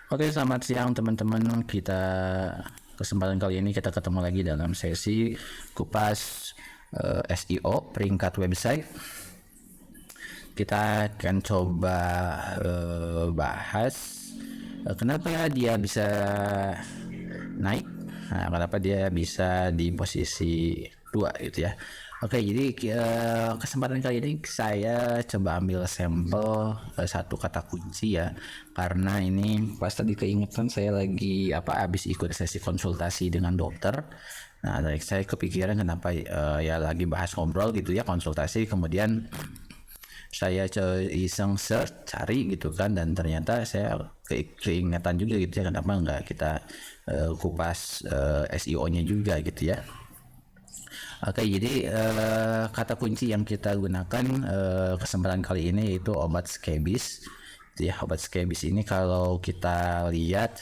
Oke, selamat siang teman-teman. Kesempatan kali ini kita ketemu lagi dalam sesi kupas SEO peringkat website. Kita akan coba bahas kenapa dia bisa naik, kenapa dia bisa di posisi 2 gitu ya. Oke, jadi kesempatan kali ini saya coba ambil sampel satu kata kunci ya, karena ini pas tadi keingetan saya lagi habis ikut sesi konsultasi dengan dokter. Nah, dari saya kepikiran kenapa ya lagi bahas ngobrol gitu ya, konsultasi, kemudian saya iseng search cari gitu kan, dan ternyata saya keingetan juga gitu ya, kenapa nggak kita kupas SEO-nya juga gitu ya. Oke, jadi kata kunci yang kita gunakan kesempatan kali ini yaitu obat skebis. Ya, obat skebis ini kalau kita lihat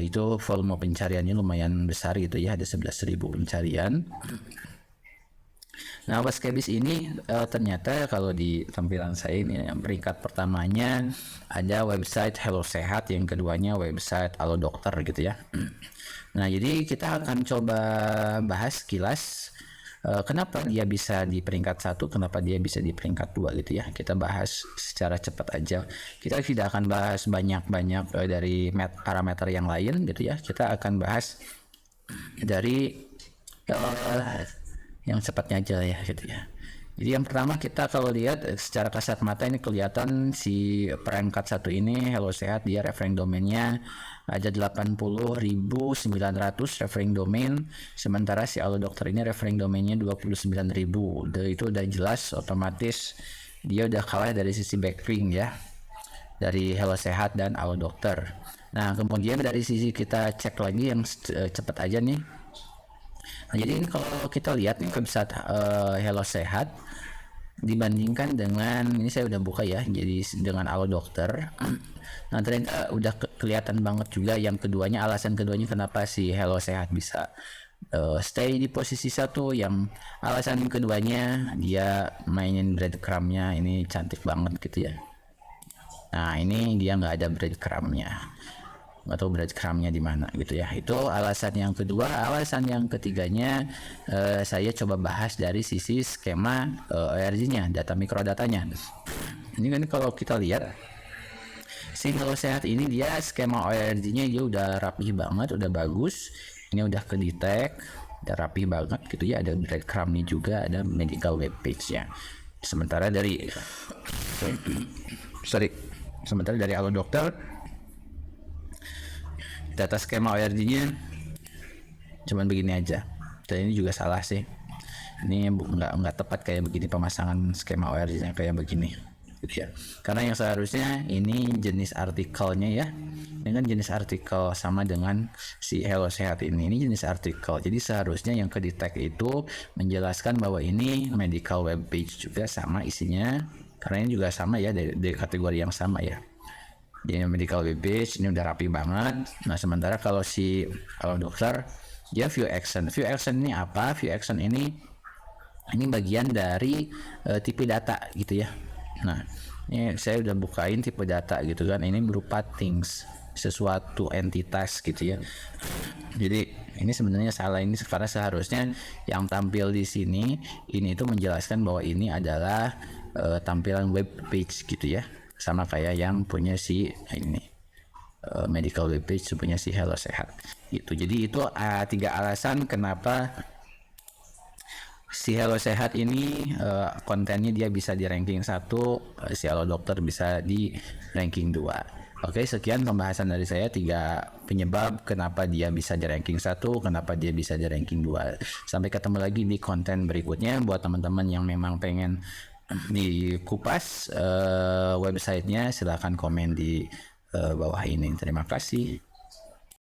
itu volume pencariannya lumayan besar gitu ya, ada 11.000 pencarian. Nah, obat skebis ini ternyata kalau di tampilan saya ini yang peringkat pertamanya ada website Hello Sehat, yang keduanya website Halo Dokter gitu ya. Nah, jadi kita akan coba bahas kilas kenapa dia bisa di peringkat 1, kenapa dia bisa di peringkat 2 gitu ya. Kita bahas secara cepat aja. Kita tidak akan bahas banyak-banyak dari parameter yang lain gitu ya. Kita akan bahas dari yang cepatnya aja ya gitu ya. Jadi yang pertama, kita kalau lihat secara kasat mata ini kelihatan si perangkat 1 ini Hello Sehat, dia referring domainnya ada 80.900 referring domain, sementara si Halo Dokter ini referring domainnya 29.000. Itu udah jelas otomatis dia udah kalah dari sisi backlink ya, dari Hello Sehat dan Halo Dokter. Nah, kemudian dari sisi kita cek lagi yang cepat aja nih. Nah, jadi ini kalau kita lihat nih website Hello Sehat dibandingkan dengan ini, saya udah buka ya, jadi dengan Halo Dokter. Nah, ternyata udah kelihatan banget juga yang keduanya, alasan keduanya kenapa si Hello Sehat bisa stay di posisi 1. Yang alasan keduanya, dia mainin breadcrumbnya ini cantik banget gitu ya. Nah, ini dia nggak ada breadcrumbnya, nggak tahu breadcrumbnya di mana gitu ya. Itu alasan yang kedua. Alasan yang ketiganya saya coba bahas dari sisi skema ORG-nya, data mikrodatanya. Ini kan kalau kita lihat si Hello Sehat ini, dia skema ORG-nya dia udah rapi banget, udah bagus. Ini udah kedetek, udah rapi banget gitu ya. Ada breadcrumb-nya juga, ada medical web page-nya. Sementara dari Halo Dokter, data skema ORG-nya cuman begini aja. Dan ini juga salah sih. Ini nggak tepat kayak begini, pemasangan skema ORG-nya kayak begini gitu ya. Karena yang seharusnya ini jenis artikelnya ya. Ini kan jenis artikel sama dengan si Hello Sehat ini. Ini jenis artikel. Jadi seharusnya yang kedetek itu menjelaskan bahwa ini medical web page juga sama isinya. Karena ini juga sama ya, dari kategori yang sama ya. Jadi medical web page ini udah rapi banget. Nah, sementara kalau si Halo Dokter, dia view action. View action ini apa? View action ini bagian dari tipe data gitu ya. Nah, ini saya udah bukain tipe data gitu kan. Ini berupa things, sesuatu entitas gitu ya. Jadi ini sebenarnya salah ini, karena seharusnya yang tampil di sini ini itu menjelaskan bahwa ini adalah tampilan web page gitu ya. Sama kayak yang punya si ini medical web page punya si Hello Sehat gitu. Jadi itu 3 alasan kenapa si Hello Sehat ini kontennya dia bisa di ranking 1, si Halo Dokter bisa di ranking 2. Oke, sekian pembahasan dari saya, 3 penyebab kenapa dia bisa di ranking 1, kenapa dia bisa di ranking 2. Sampai ketemu lagi di konten berikutnya. Buat teman-teman yang memang pengen di kupas websitenya, silahkan komen di bawah ini. Terima kasih.